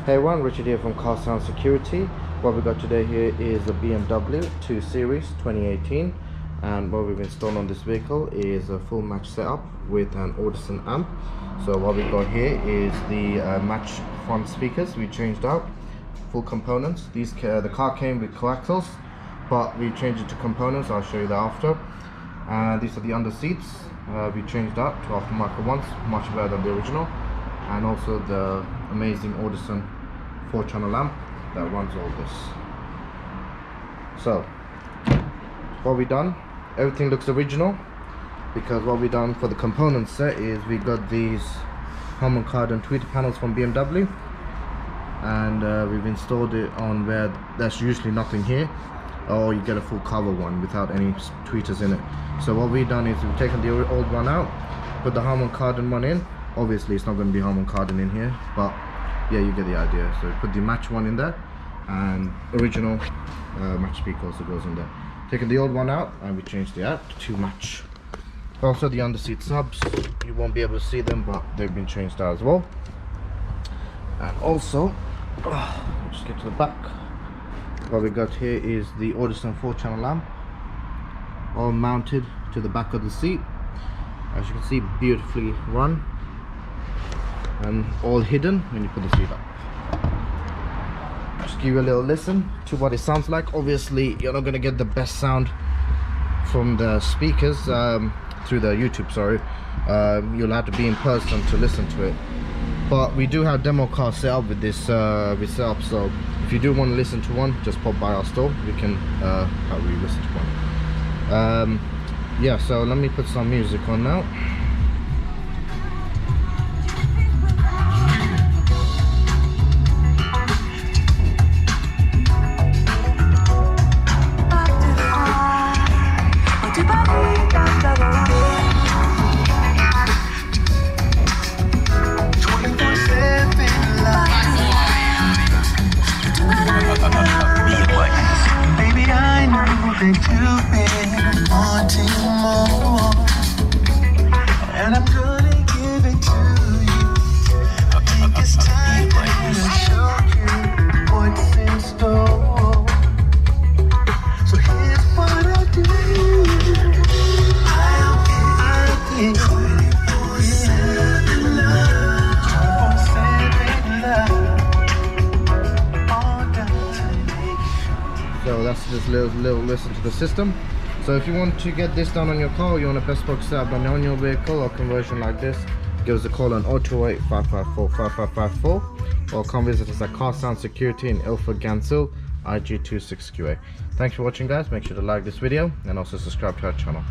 Hey everyone, Richard here from Car Sound Security. What we got today here is a BMW 2 Series 2018, and what we've installed on this vehicle is a full match setup with an Audison amp. So what we got here is the match front speakers. We changed out full components. The car came with coaxials, but we changed it to components. I'll show you that after. And these are the under seats. We changed that to aftermarket ones, much better than the original. And also the amazing Audison 4-channel lamp that runs all this. So what we done, everything looks original, because what we done for the component set is we got these Harman Kardon tweeter panels from BMW, and we've installed it on where there's usually nothing here, or you get a full cover one without any tweeters in it. So what we've done is we've taken the old one out, put the Harman Kardon one in. Obviously it's not going to be Harman Kardon in here, but yeah, you get the idea. So we put the match one in there, and original match speaker also goes in there. Taking the old one out, and we changed the app to match. Also the under seat subs, you won't be able to see them, but they've been changed out as well. And also just get to the back. What we got here is the Audison 4-channel lamp, all mounted to the back of the seat. As you can see, beautifully run and all hidden when you put the seat up. Just give you a little listen to what it sounds like. Obviously you're not going to get the best sound from the speakers through the YouTube, sorry. You'll have to be in person to listen to it, but we do have demo cars set up with this setup, so if you do want to listen to one, just pop by our store. We can help you listen to one. Yeah, so let me put some music on now. Baby, I know that you've been wanting more, and I'm gonna give it to you. I think it's time to show you what's in store. So here's what I do. I get 24/7 love. So that's just a little listen to the system. So if you want to get this done on your car, or you want a bespoke setup done on your vehicle or conversion like this, give us a call on 0208 554 5554, or come visit us at Car Sound Security in Ilford, Gansil, IG26QA. Thanks for watching guys. Make sure to like this video and also subscribe to our channel.